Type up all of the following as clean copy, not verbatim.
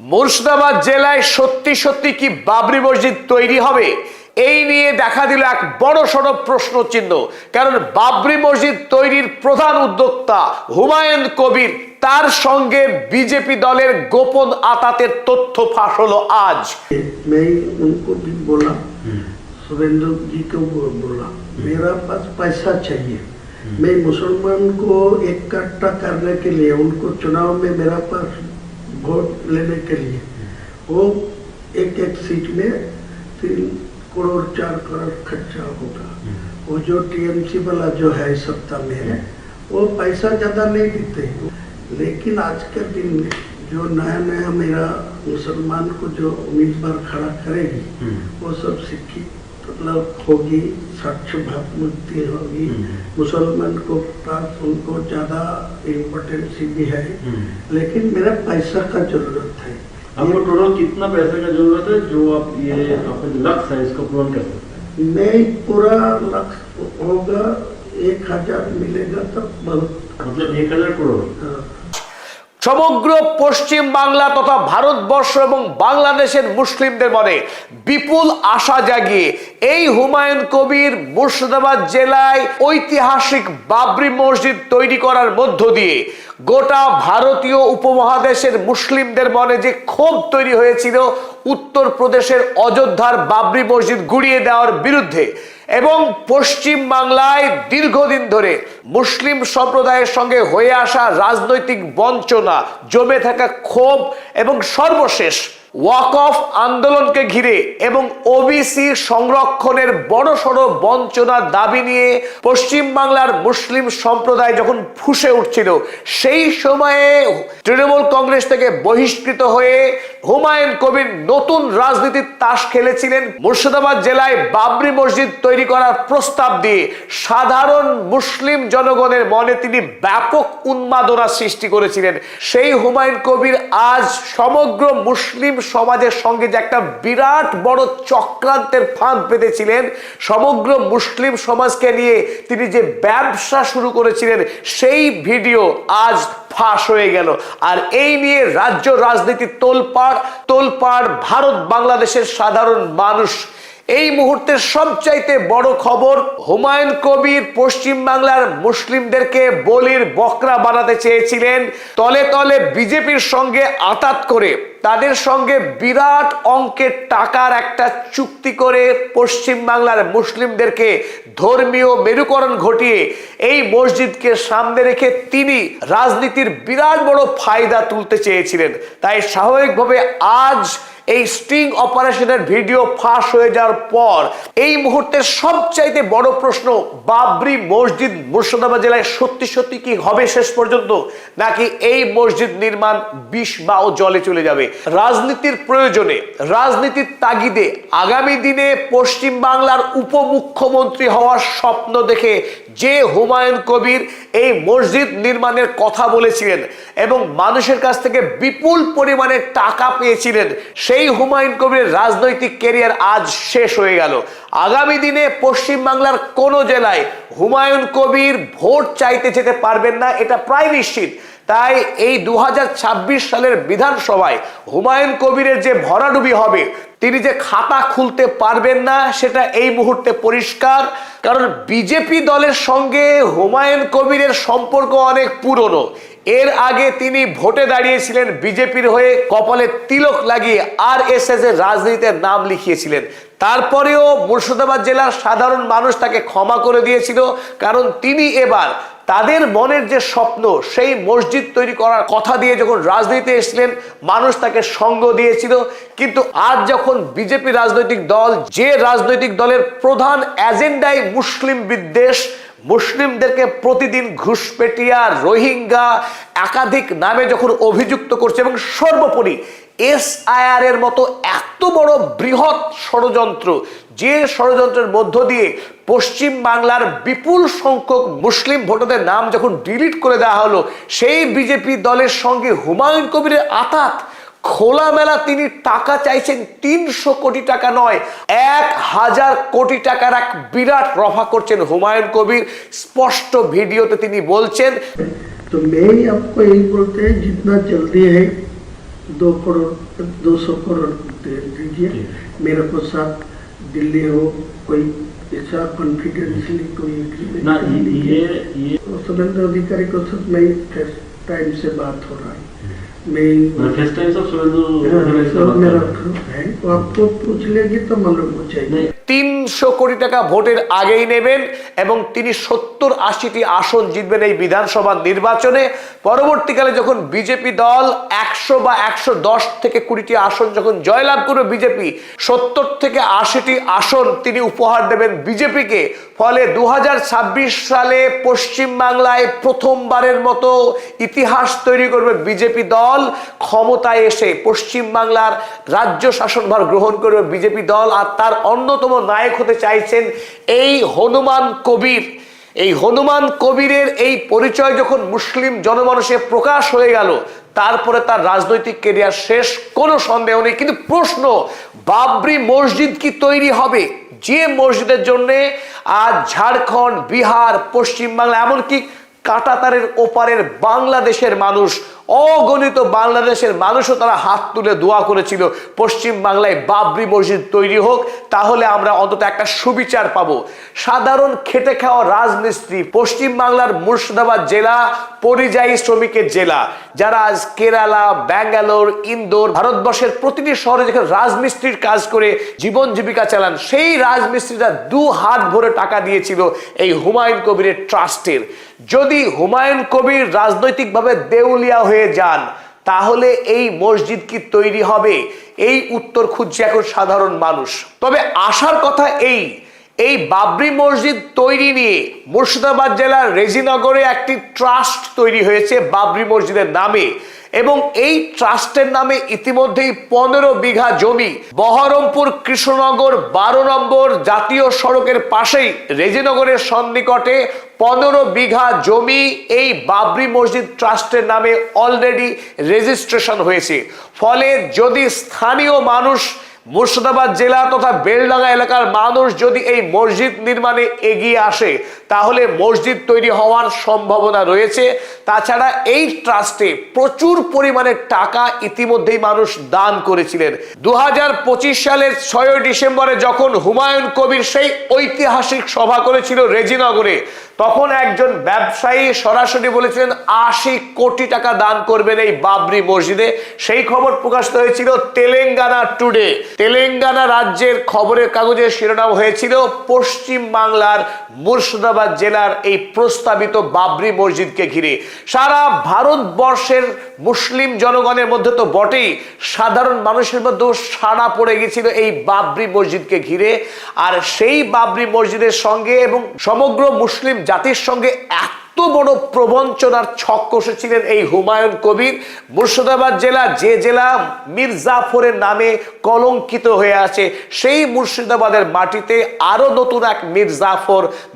মুর্শিদাবাদ জেলায় সত্যি সত্যি কি বাবরি মসজিদ তৈরি হবে? এই নিয়ে দেখা দিল এক বড় সড় প্রশ্ন চিহ্ন। কারণ বাবরি মসজিদ তৈরির প্রধান উদ্যোক্তা হুমায়ুন কবির, তার সঙ্গে বিজেপি দলের গোপন আতাতের তথ্য ফাঁস হলো আজ। सुरेंद्र जी को बोला मेरा पास पैसा चाहिए, मैं मुसलमान को इकट्ठा करने के लिए, उनको चुनाव में मेरा पास वोट लेने के लिए, वो एक एक सीट में 3 करोड़ 4 करोड़ खर्चा होगा। वो जो टीएमसी वाला जो है सत्ता में, वो पैसा ज़्यादा नहीं देते, लेकिन आज के दिन में जो नया नया मेरा मुसलमान को जो उम्मीदवार खड़ा करेगी, वो सब शिक्षित मतलब होगी, स्वच्छ भावमुक्ति होगी, मुसलमान को पास उनको ज़्यादा इम्पोर्टेंस भी है, लेकिन मेरा पैसा का जरूरत है। आपको टोटल कितना पैसे का जरूरत है जो आप ये अपने लक्ष्य है इसको पूर्ण कर सकते हैं? मैं पूरा लक्ष्य होगा 1000 मिलेगा तो बहुत, मतलब 1000 करोड़। সমগ্র পশ্চিম বাংলা তথা ভারতবর্ষ এবং বাংলাদেশের মুসলিমদের মনে বিপুল আশা জাগিয়ে এই হুমায়ুন কবির মুর্শিদাবাদ জেলায় ঐতিহাসিক বাবরি মসজিদ তৈরি করার মধ্য দিয়ে গোটা ভারতীয় উপমহাদেশের মুসলিমদের মনে যে ক্ষোভ তৈরি হয়েছিল উত্তরপ্রদেশের অযোধ্যার বাবরি মসজিদ গুড়িয়ে দেওয়ার বিরুদ্ধে, এবং পশ্চিম বাংলায় দীর্ঘদিন ধরে মুসলিম সম্প্রদায়ের সঙ্গে হয়ে আসা রাজনৈতিক বঞ্চনা, জমে থাকা ক্ষোভ এবং সর্বশেষ ওয়াকফ আন্দোলনকে ঘিরে এবং ওবিসি সংরক্ষণের বড়সড় বঞ্চনার দাবি নিয়ে পশ্চিম বাংলার মুসলিম সম্প্রদায় যখন ফুঁসে উঠছিল, সেই সময়ে তৃণমূল কংগ্রেস থেকে বহিষ্কৃত হয়ে হুমায়ুন কবির নতুন রাজনীতির তাস খেলেছিলেন। মুর্শিদাবাদ জেলায় বাবরি মসজিদ তৈরি করার প্রস্তাব দিয়ে সাধারণ মুসলিম জনগণের মনে তিনি ব্যাপক উন্মাদনা সৃষ্টি করেছিলেন। সেই হুমায়ুন কবির আজ সমগ্র মুসলিম সমাজের সঙ্গে যে একটা বিরাট বড় চক্রান্তের ফাঁদ পেতেছিলেন, সমগ্র মুসলিম সমাজকে নিয়ে তিনি যে ব্যবসা শুরু করেছিলেন, সেই ভিডিও আজ ফাঁস হয়ে গেল। আর এই নিয়ে রাজ্য রাজনীতি তোলপাড় ভারত বাংলাদেশের সাধারণ মানুষ। এই মুহূর্তের সবচাইতে বড় খবর, হুমায়ুন কবির পশ্চিম বাংলার মুসলিমদেরকে বলির বকরা বানাতে চেয়েছিলেন। তলে তলে বিজেপির সঙ্গে আঁতাত করে তাদের সঙ্গে বিরাট অঙ্কের টাকার একটা চুক্তি করে পশ্চিম বাংলার মুসলিমদেরকে ধর্মীয় মেরুকরণ ঘটিয়ে এই মসজিদকে সামনে রেখে তিনি রাজনীতির বিরাট বড় ফায়দা তুলতে চেয়েছিলেন। তাই স্বাভাবিকভাবে আজ এই স্টিং অপারেশনের ভিডিও ফাঁস হয়ে যাওয়ার পর এই মুহূর্তের সবচাইতে বড় প্রশ্ন, বাবরি মসজিদ মুর্শিদাবাদ জেলায় সত্যি সত্যি কি হবে শেষ পর্যন্ত, নাকি এই মসজিদ নির্মাণ বিষ বা জলে চলে যাবে? রাজনীতির প্রয়োজনে, রাজনীতির তাগিদে আগামী দিনে পশ্চিম বাংলার উপমুখ্যমন্ত্রী হওয়ার স্বপ্ন দেখে যে হুমায়ুন কবির এই মসজিদ নির্মাণের কথা বলেছিলেন এবং মানুষের কাছ থেকে বিপুল পরিমাণে টাকা পেয়েছিলেন, সেই হুমায়ুন কবিরের রাজনৈতিক ক্যারিয়ার আজ শেষ হয়ে গেল। আগামী দিনে পশ্চিম বাংলার কোন জেলায় হুমায়ুন কবির ভোট চাইতে যেতে পারবেন না, এটা প্রায় নিশ্চিত। তাই এই 2026 সালের বিধানসভায় হুমায়ুন কবিরের যে ভরাডুবি হবে, তিনি যে খাতা খুলতে পারবেন না, সেটা এই মুহূর্তে পরিষ্কার। কারণ বিজেপি দলের সঙ্গে হুমায়ুন কবিরের সম্পর্ক অনেক পুরনো। এর আগে তিনি ভোটে দাঁড়িয়েছিলেন বিজেপির হয়ে, কপালে তিলক লাগিয়ে আরএসএস এর রাজনীতিতে নাম লিখিয়েছিলেন। তারপরেও মুর্শিদাবাদ জেলার সাধারণ মানুষ তাকে ক্ষমা করে দিয়েছিল, কারণ তিনি এবার তাদের মনের যে স্বপ্ন, সেই মসজিদ তৈরি করার কথা দিয়ে যখন রাজনীতিতে এসেছিলেন, মানুষ তাকে সঙ্গ দিয়েছিল। কিন্তু আজ যখন বিজেপি রাজনৈতিক দল, যে রাজনৈতিক দলের প্রধান এজেন্ডাই মুসলিম বিদ্বেষ, মুসলিমদেরকে প্রতিদিন ঘুষপেটিয়া, রোহিঙ্গা একাধিক নামে যখন অভিযুক্ত করছে এবং সর্বোপরি এসআইআর এর মতো এত বড় বৃহৎ ষড়যন্ত্র, যে ষড়যন্ত্রের মধ্য দিয়ে পশ্চিম বাংলার বিপুল সংখ্যক মুসলিম ভোটারদের নাম যখন ডিলিট করে দেওয়া হলো, সেই বিজেপি দলের সঙ্গে হুমায়ুন কবিরের আতাত। খোলামেলা তিনি টাকা চাইছেন, 300 কোটি টাকা নয়, 1000 কোটি টাকার এক বিরাট রফা করছেন হুমায়ুন কবির। স্পষ্ট ভিডিওতে তিনি বলছেন, तो मैं आपको यही बोलते हैं जितना जल्दी है 200 करोड़ दे दीजिए मेरे को साथ दिल्ली हो कोई ऐसा कॉन्फिडेंशियली कोई ना एग्रीमेंट ये शुभेंदु अधिकारी को साथ मैं फर्स्ट टाइम से बात हो रहा है मैं फर्स्ट टाइम सब शुभेंदु सब मेरा है वो आपको पूछ लेगी तो मालूम हो जाएगी 300 কোটি টাকা ভোটের আগেই নেবেন এবং তিনি 70-80টি আসন জিতবেন এই বিধানসভা নির্বাচনে। পরবর্তীকালে যখন বিজেপি দল 100 বা 110 থেকে 20টি আসন যখন জয়লাভ করবে বিজেপি 70 থেকে 80টি আসন তিনি উপহার দেবেন বিজেপিকে। ফলে 2026 সালে পশ্চিম বাংলায় প্রথমবারের মতো ইতিহাস তৈরি করবে বিজেপি দল। ক্ষমতায় এসে পশ্চিম বাংলার রাজ্য শাসনভার গ্রহণ করবে বিজেপি দল। আর তার অন্যতম নায়ক হতে চাইছেন এই হনুমান কবির। এই হনুমান কবিরের এই পরিচয় যখন মুসলিম জনমানসে প্রকাশ হয়ে গেল তারপরে তার রাজনৈতিক ক্যারিয়ার শেষ, কোনো সন্দেহ নেই। কিন্তু প্রশ্ন, বাবরি মসজিদ কি তৈরি হবে? যে মসজিদের জন্য আজ ঝাড়খণ্ড, বিহার, পশ্চিমবাংলা, এমনকি কাঁটাতারের ওপারের বাংলাদেশের মানুষ, অগণিত বাংলাদেশের মানুষও তারা হাত তুলে দোয়া করেছিল পশ্চিম বাংলায় বাবরি মসজিদ তৈরি হোক, তাহলে আমরা অন্তত একটা সুবিচার পাবো। সাধারণ খেটে খাওয়া রাজমিস্ত্রি, পশ্চিম বাংলার মুর্শিদাবাদ জেলা পরিযায়ী শ্রমিকের জেলা, যারা আজ কেরালা, ব্যাঙ্গালোর, ইন্দোর, ভারতবর্ষের প্রতিটি শহরে যেখানে রাজমিস্ত্রির কাজ করে জীবন জীবিকা চালান, সেই রাজমিস্ত্রিরা 2 হাত ভরে টাকা দিয়েছিল এই হুমায়ুন কবিরের ট্রাস্টের। যদি হুমায়ুন কবির রাজনৈতিকভাবে দেউলিয়া হয়ে যান তাহলে এই মসজিদ কি তৈরি হবে? এই উত্তর খুঁজছে এখন সাধারণ মানুষ। তবে আসার কথা এই বাবরি মসজিদ তৈরি নিয়ে মুর্শিদাবাদ জেলার রেজিনগরে একটি ট্রাস্ট তৈরি হয়েছে বাবরি মসজিদের নামে, এবং এই ট্রাস্টের নামে ইতিমধ্যেই 15 বিঘা জমি বহরমপুর কৃষ্ণনগর 12 নম্বর জাতীয় সড়কের পাশেই রেজিনগরের সন্নিকটে 15 বিঘা জমি এই বাবরি মসজিদ ট্রাস্টের নামে অলরেডি রেজিস্ট্রেশন হয়েছে। ফলে যদি স্থানীয় মানুষ, মুর্শিদাবাদ জেলা তথা বেলডাঙ্গা এলাকার মানুষ যদি এই মসজিদ নির্মাণে এগিয়ে আসে তাহলে মসজিদ তৈরি হওয়ার সম্ভাবনা রয়েছে। তাছাড়া এই ট্রাস্টে প্রচুর পরিমাণে টাকা ইতিমধ্যেই মানুষ দান করেছিলেন। 2025 সালের 6 ডিসেম্বরে যখন হুমায়ুন কবির সেই ঐতিহাসিক সভা করেছিল রেজিনগরে, তখন একজন ব্যবসায়ী সরাসরি বলেছিলেন 80 কোটি টাকা দান করবেন এই বাবরি মসজিদে। সেই খবর প্রকাশিত হয়েছিল তেলেঙ্গানা টুডে। তেলেঙ্গানা রাজ্যের খবরের কাগজের শিরোনাম হয়েছিল পশ্চিম বাংলার মুর্শিদাবাদ জেলার এই প্রস্তাবিত বাবরি মসজিদকে ঘিরে। সারা ভারতবর্ষের মুসলিম জনগণের মধ্যে তো বটেই, সাধারণ মানুষের মধ্যেও সাড়া পড়ে গেছিল এই বাবরি মসজিদকে ঘিরে। আর সেই বাবরি মসজিদের সঙ্গে এবং সমগ্র মুসলিম জাতির সঙ্গে এত বড় প্রবঞ্চনার ছক কষেছিলেন এই হুমায়ুন কবির। মুর্শিদাবাদ জেলা, যে জেলা মির্জাফরের নামে কলঙ্কিত হয়ে আছে, সেই মুর্শিদাবাদের মাটিতে আরো নতুন এক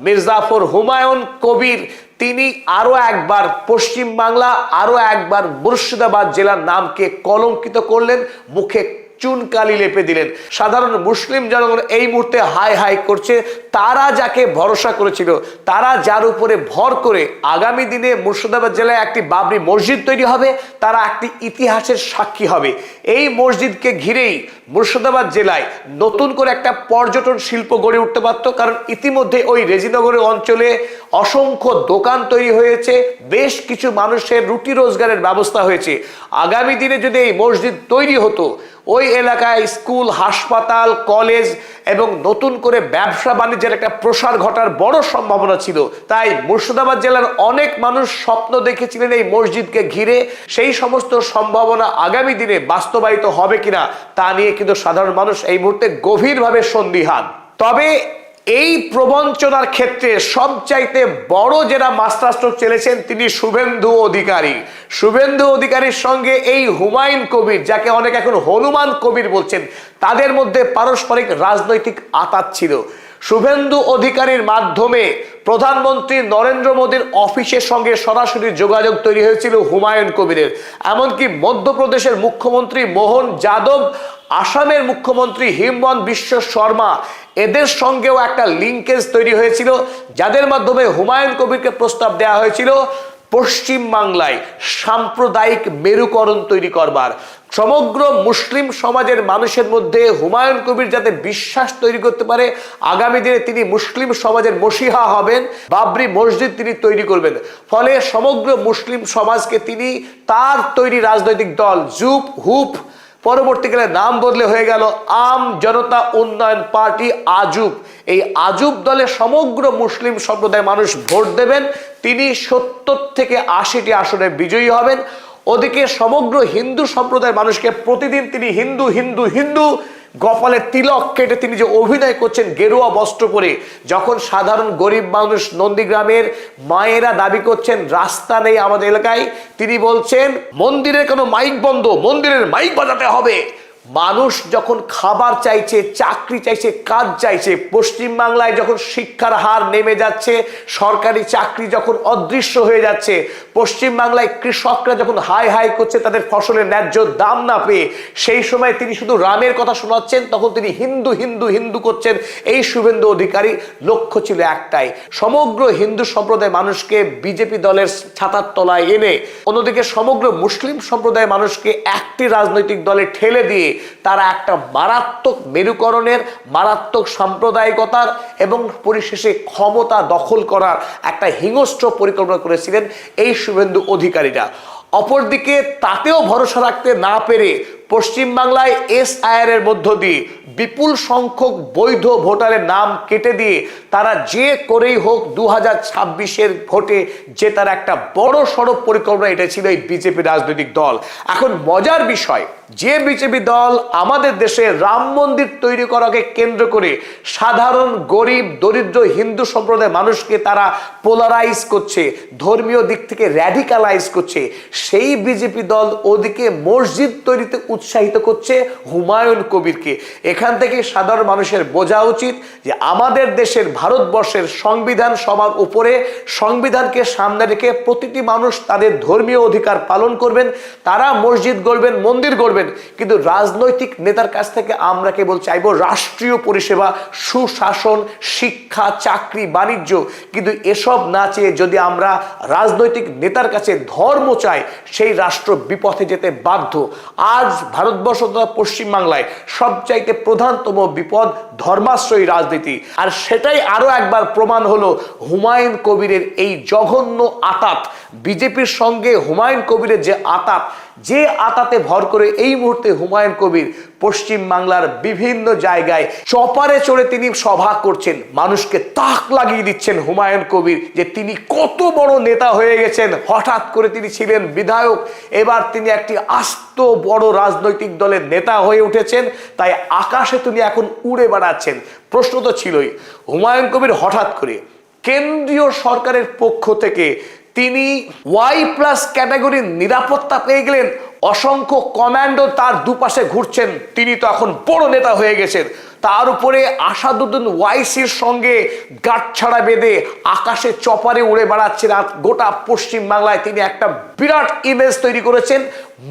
মির্জাফর হুমায়ুন কবির, তিনি আরো একবার পশ্চিম বাংলা, আরো একবার মুর্শিদাবাদ জেলার নামকে কলঙ্কিত করলেন, মুখে চুনকালি লেপে দিলেন। সাধারণ মুসলিম জনগণ এই মুহূর্তে হাই হাই করছে। তারা যাকে ভরসা করেছিল, তারা যার উপরে ভর করে আগামী দিনে মুর্শিদাবাদ জেলায় একটি বাবরি মসজিদ তৈরি হবে, তারা একটি ইতিহাসের সাক্ষী হবে। এই মসজিদকে ঘিরেই মুর্শিদাবাদ জেলায় নতুন করে একটা পর্যটন শিল্প গড়ে উঠতে পারত, কারণ ইতিমধ্যে ওই রেজিনগরের অঞ্চলে অসংখ্য দোকান তৈরি হয়েছে, বেশ কিছু মানুষের রুটি রোজগারের ব্যবস্থা হয়েছে। আগামী দিনে যদি এই মসজিদ তৈরি হতো, ওই এলাকায় স্কুল, হাসপাতাল, কলেজ এবং নতুন করে ব্যবসা বাণিজ্যের একটা প্রসার ঘটার বড় সম্ভাবনা ছিল। তাই মুর্শিদাবাদ জেলার অনেক মানুষ স্বপ্ন দেখেছিলেন এই মসজিদকে ঘিরে। সেই সমস্ত সম্ভাবনা আগামী দিনে বাস্তবায়িত হবে কিনা তা নিয়ে কিন্তু সাধারণ মানুষ এই মুহূর্তে গভীরভাবে সন্দিহান। তবে এই প্রবঞ্চনার ক্ষেত্রে সবচাইতে বড় যারা মাস্টারস্ট্রোক চলেছেন তিনি শুভেন্দু অধিকারী। শুভেন্দু অধিকারীর সঙ্গে এই হুমায়ুন কবির, যাকে অনেক এখন হনুমান কবির বলছেন, তাদের মধ্যে পারস্পরিক রাজনৈতিক আঁতাত ছিল। শুভেন্দু অধিকারীর মাধ্যমে প্রধানমন্ত্রী নরেন্দ্র মোদীর অফিসের সঙ্গে সরাসরি যোগাযোগ তৈরি হয়েছিল হুমায়ুন কবিরের। এমনকি মধ্যপ্রদেশের মুখ্যমন্ত্রী মোহন যাদব, আসামের মুখ্যমন্ত্রী হিমন্ত বিশ্ব শর্মা, এদের সঙ্গেও একটা লিঙ্কেজ তৈরি হয়েছিল, যাদের মাধ্যমে হুমায়ুন কবিরকে প্রস্তাব দেওয়া হয়েছিল পশ্চিম বাংলায় সাম্প্রদায়িক মেরুকরণ তৈরি করবার, সমগ্র মুসলিম সমাজের মানুষের মধ্যে হুমায়ুন কবির যাতে বিশ্বাস তৈরি করতে পারে আগামী দিনে তিনি মুসলিম সমাজের মসিহা হবেন, বাবরি মসজিদ তিনি তৈরি করবেন, ফলে সমগ্র মুসলিম সমাজকে তিনি তার তৈরি রাজনৈতিক দল জুপ হুপ, পরবর্তীকালে নাম বদলে হয়ে গেল আম জনতা উন্নয়ন পার্টি আজুব, এই আজুব দলে সমগ্র মুসলিম সম্প্রদায়ের মানুষ ভোট দেবেন, তিনি 70 থেকে 80টি আসনে বিজয়ী হবেন। ওদিকে সমগ্র হিন্দু সম্প্রদায়ের মানুষকে প্রতিদিন তিনি হিন্দু হিন্দু হিন্দু কপালে তিলক কেটে তিনি যে অভিনয় করছেন গেরুয়া বস্ত্র পরে, যখন সাধারণ গরিব মানুষ নন্দীগ্রামের মায়েরা দাবি করছেন রাস্তা নেই আমাদের এলাকায়, তিনি বলছেন মন্দিরের কোনো মাইক বন্ধ, মন্দিরের মাইক বাজাতে হবে। মানুষ যখন খাবার চাইছে, চাকরি চাইছে, কাজ চাইছে, পশ্চিমবাংলায় যখন শিক্ষার হার নেমে যাচ্ছে, সরকারি চাকরি যখন অদৃশ্য হয়ে যাচ্ছে, পশ্চিমবাংলায় কৃষকরা যখন হাই হাই করছে তাদের ফসলের ন্যায্য দাম না পেয়ে, সেই সময় তিনি শুধু রামের কথা শোনাচ্ছেন, তখন তিনি হিন্দু হিন্দু হিন্দু করছেন। এই শুভেন্দু অধিকারী লক্ষ্য ছিল একটাই, সমগ্র হিন্দু সম্প্রদায়ের মানুষকে বিজেপি দলের ছাতার তলায় এনে, অন্যদিকে সমগ্র মুসলিম সম্প্রদায়ের মানুষকে একটি রাজনৈতিক দলে ঠেলে দিয়ে তারা একটা মারাত্মক মেরুকরণের, মারাত্মক সাম্প্রদায়িকতার এবং পরিশেষে ক্ষমতা দখল করার একটা হিংস্র পরিকল্পনা করেছিলেন এই শুভেন্দু অধিকারীরা। অপরদিকে তাতেও ভরসা রাখতে না পেরে পশ্চিমবাংলায় এসআইআর এর মধ্য দিয়ে বিপুল সংখ্যক বৈধ ভোটারের নাম কেটে দিয়ে তারা যে করেই হোক 2026-এর ভোটে জেতার একটা বড় সড়ো পরিকল্পনা এটা ছিল এই বিজেপি রাজনৈতিক দল। এখন মজার বিষয়, যে বিজেপি দল আমাদের দেশে রাম মন্দির তৈরি করাকে কেন্দ্র করে সাধারণ গরিব দরিদ্র হিন্দু সম্প্রদায়ের মানুষকে তারা পোলারাইজ করছে, ধর্মীয় দিক থেকে র্যাডিকালাইজ করছে, সেই বিজেপি দল ওদিকে মসজিদ তৈরিতে উৎসাহিত করছে হুমায়ুন কবিরকে। এখান থেকে সাধারণ মানুষের বোঝা উচিত যে আমাদের দেশের ভারতবর্ষের সংবিধান সবার উপরে, সংবিধানকে সামনে রেখে প্রতিটি মানুষ তাদের ধর্মীয় অধিকার পালন করবেন, তারা মসজিদ গড়বেন, মন্দির গড়বেন, কিন্তু রাজনৈতিক নেতার কাছ থেকে আমরা কেবল চাইবো রাষ্ট্রীয় পরিষেবা, সুশাসন, শিক্ষা, চাকরি, বাণিজ্য, কিন্তু এসব না চেয়ে যদি আমরা রাজনৈতিক নেতার কাছে ধর্ম চাই, সেই রাষ্ট্র বিপথে যেতে বাধ্য। আজ ভারতবর্ষ তথা পশ্চিমবাংলায় সবচাইতে প্রধানতম বিপদ ধর্মাশ্রয়ী রাজনীতি, আর সেটাই আরো একবার প্রমাণ হলো হুমায়ুন কবিরের এই জঘন্য আতাত। বিজেপির সঙ্গে হুমায়ুন কবিরের যে আতাত, যে আতাতে ভর করে এই মুহূর্তে হুমায়ুন কবির পশ্চিম বাংলার বিভিন্ন জায়গায় চপারে চড়ে তিনি সভা করছেন, মানুষকে তাক লাগিয়ে দিচ্ছেন হুমায়ুন কবির যে তিনি কত বড় নেতা হয়ে গেছেন। হঠাৎ করে তিনি ছিলেন বিধায়ক, এবার তিনি একটি আস্ত বড় রাজনৈতিক দলের নেতা হয়ে উঠেছেন, তাই আকাশে তিনি এখন উড়ে বেড়াচ্ছেন। প্রশ্ন তো ছিলই, হুমায়ুন কবির হঠাৎ করে কেন্দ্রীয় সরকারের পক্ষ থেকে তিনি Y+ ক্যাটাগরির নিরাপত্তা পেয়ে গেলেন, অসংখ্য কমান্ডো তার দুপাশে ঘুরছেন, তিনি তো এখন বড় নেতা হয়ে গেছেন। তার উপরে আসাদুদ্দিন ওয়াইসির সঙ্গে গাঁটছাড়া বেঁধে আকাশে চপারে উড়ে বেড়াচ্ছেন, আর গোটা পশ্চিম বাংলায় তিনি একটা বিরাট ইমেজ তৈরি করেছেন।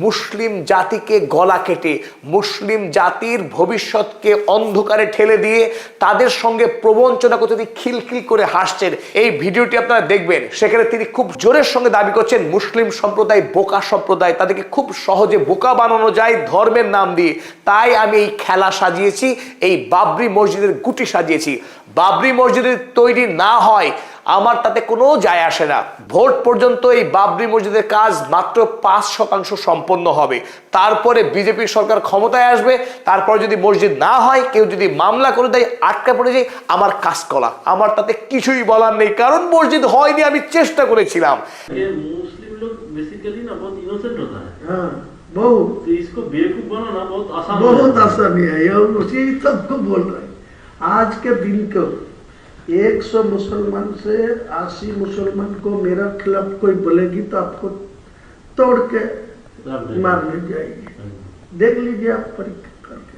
মুসলিম জাতিকে গলা কেটে, মুসলিম জাতির ভবিষ্যৎকে অন্ধকারে ঠেলে দিয়ে তাদের সঙ্গে প্রবঞ্চনা করতে তিনি খিলখিল করে হাসছেন। এই ভিডিওটি আপনারা দেখবেন, সেখানে তিনি খুব জোরের সঙ্গে দাবি করছেন মুসলিম সম্প্রদায় বোকা সম্প্রদায়, তাদেরকে খুব সহজে বোকা বানানো যায় ধর্মের নাম দিয়ে, তাই আমি এই খেলা সাজিয়েছি, এই বাবরি মসজিদের গুটি সাজিয়েছি। বাবরি মসজিদের তৈরি না হয় আমার তাতে কোনো যায় আসে না, ভোট পর্যন্ত এই বাবরি মসজিদের কাজ মাত্র 5% সম্পন্ন হবে, তারপরে বিজেপি সরকার ক্ষমতায় আসবে, তারপর যদি মসজিদ না হয়, কেউ যদি মামলা করে দেয়, আটকা পড়ে যায়, আমার কাজ করা, আমার তাতে কিছুই বলার নেই, কারণ মসজিদ হয়নি, আমি চেষ্টা করেছিলাম। मुस्लिम लोग बेसिकली ना बहुत इनोसेंट होता है, हाँ बहुत, तो इसको बेवकूफ बनाना बहुत आसान बहुत आसानी है, ये उसी सबको बोल रहे हैं। आज के दिन को 100 मुसलमान से 80 मुसलमान को मेरा खिलाफ कोई बोलेगी तो आपको तोड़ के मारने जाएगी, देख लीजिए आप परीक्षा करके,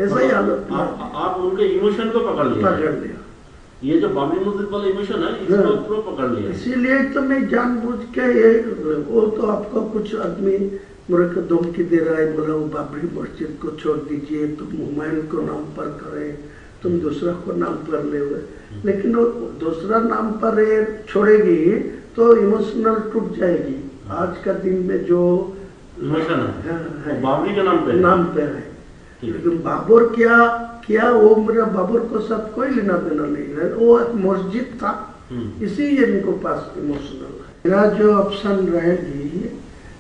ऐसा ही हालत आप उनके इमोशन को पकड़ लिया, ये जो बाबरी मस्जिद वाला इमोशन है इसको पूरा पकड़ लिया, इसीलिए तो मैं जानबूझ के ये, वो तो आपको कुछ आदमी मेरे को धमकी दे रहा है, बोला वो बाबरी मस्जिद को छोड़ दीजिए, तुम हुमायूं को नाम पर करे, तुम दूसरा को नाम पर ले हुए, लेकिन वो दूसरा नाम पर छोड़ेगी तो इमोशनल टूट जाएगी। आज का दिन में जो इमोशन है है, वो बाबरी के नाम पे है। नाम पे है, लेकिन बाबर क्या क्या वो मेरा बाबर को साथ कोई लेना देना नहीं है, वो एक मस्जिद था, इसीलिए इनको पास इमोशनल है। मेरा जो ऑप्शन रहेगी,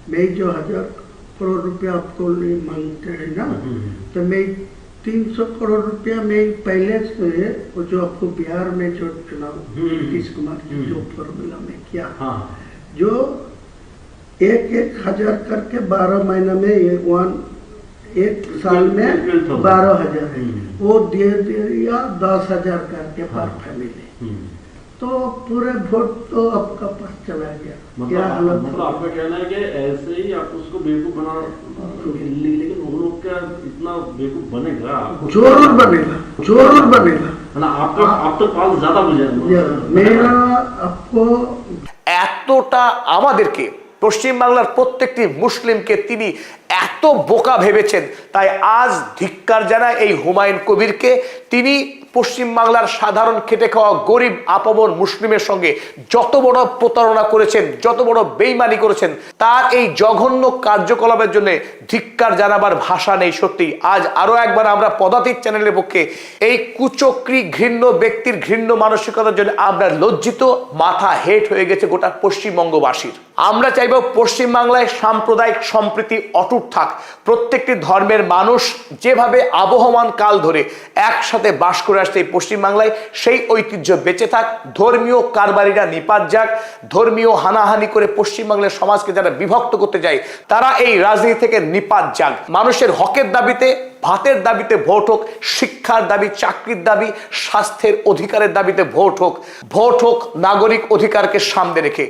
मैं जो 1000 करोड़ रुपया आपको लिए मांगते हैं ना, तो मैं 300 करोड़ रुपया में पहले से वो जो आपको बिहार में जो चुनाव नीतीश कुमार जी जो फॉर्मूला में किया, जो 1-1 हजार करके 12 महीना में एक साल में 12,000 है, वो दे दिया 10,000 करके पर फैमिली। तो पूरे वोट तो आपका पास चला गया। क्या हालत? मतलब आपका कहना है कि ऐसे ही आप उसको बेवकूफ बना, लेकिन वो लोग क्या इतना बेवकूफ बनेगा? जरूर बनेगा, जरूर बनेगा। आप तो पाल ज्यादा बुझे। मेरा आपको এতটা আমাদেরকে পশ্চিমবাংলার প্রত্যেকটি মুসলিমকে তিনি এত বোকা ভেবেছেন, তাই আজ ধিক্কার জানায় এই হুমায়ুন কবিরকে। তিনি পশ্চিমবাংলার সাধারণ খেটে খাওয়া গরিব আপামর মুসলিমের সঙ্গে যত বড় প্রতারণা করেছেন, যত বড় বেইমানি করেছেন, তার এই জঘন্য কার্যকলাপের জন্য ধিক্কার জানাবার ভাষা নেই। সত্যি আজ আরো একবার আমরা পদাতিক চ্যানেলের পক্ষে এই কুচক্রী ঘৃণ্য ব্যক্তির ঘৃণ্য মানসিকতার জন্য আমরা লজ্জিত, মাথা হেট হয়ে গেছে গোটা পশ্চিমবঙ্গবাসীর। আমরা চাইব পশ্চিমবাংলায় সাম্প্রদায়িক সম্প্রীতি অটুট থাক, প্রত্যেকটি ধর্মের মানুষ যেভাবে আবহমান কাল ধরে একসাথে বাস করে আসছে এই পশ্চিমবাংলায়, সেই ঐতিহ্য বেঁচে থাক। ধর্মীয় কারবারিরা নিপাত যাক, ধর্মীয় হানাহানি করে পশ্চিমবাংলার সমাজকে যারা বিভক্ত করতে যায় তারা এই রাজনীতি থেকে নিপাত যাক। মানুষের হকের দাবিতে, ভাতের দাবিতে ভোট হোক, শিক্ষার দাবি, চাকরির দাবি, স্বাস্থ্যের অধিকারের দাবিতে ভোট হোক, ভোট হোক নাগরিক অধিকারকে সামনে রেখে।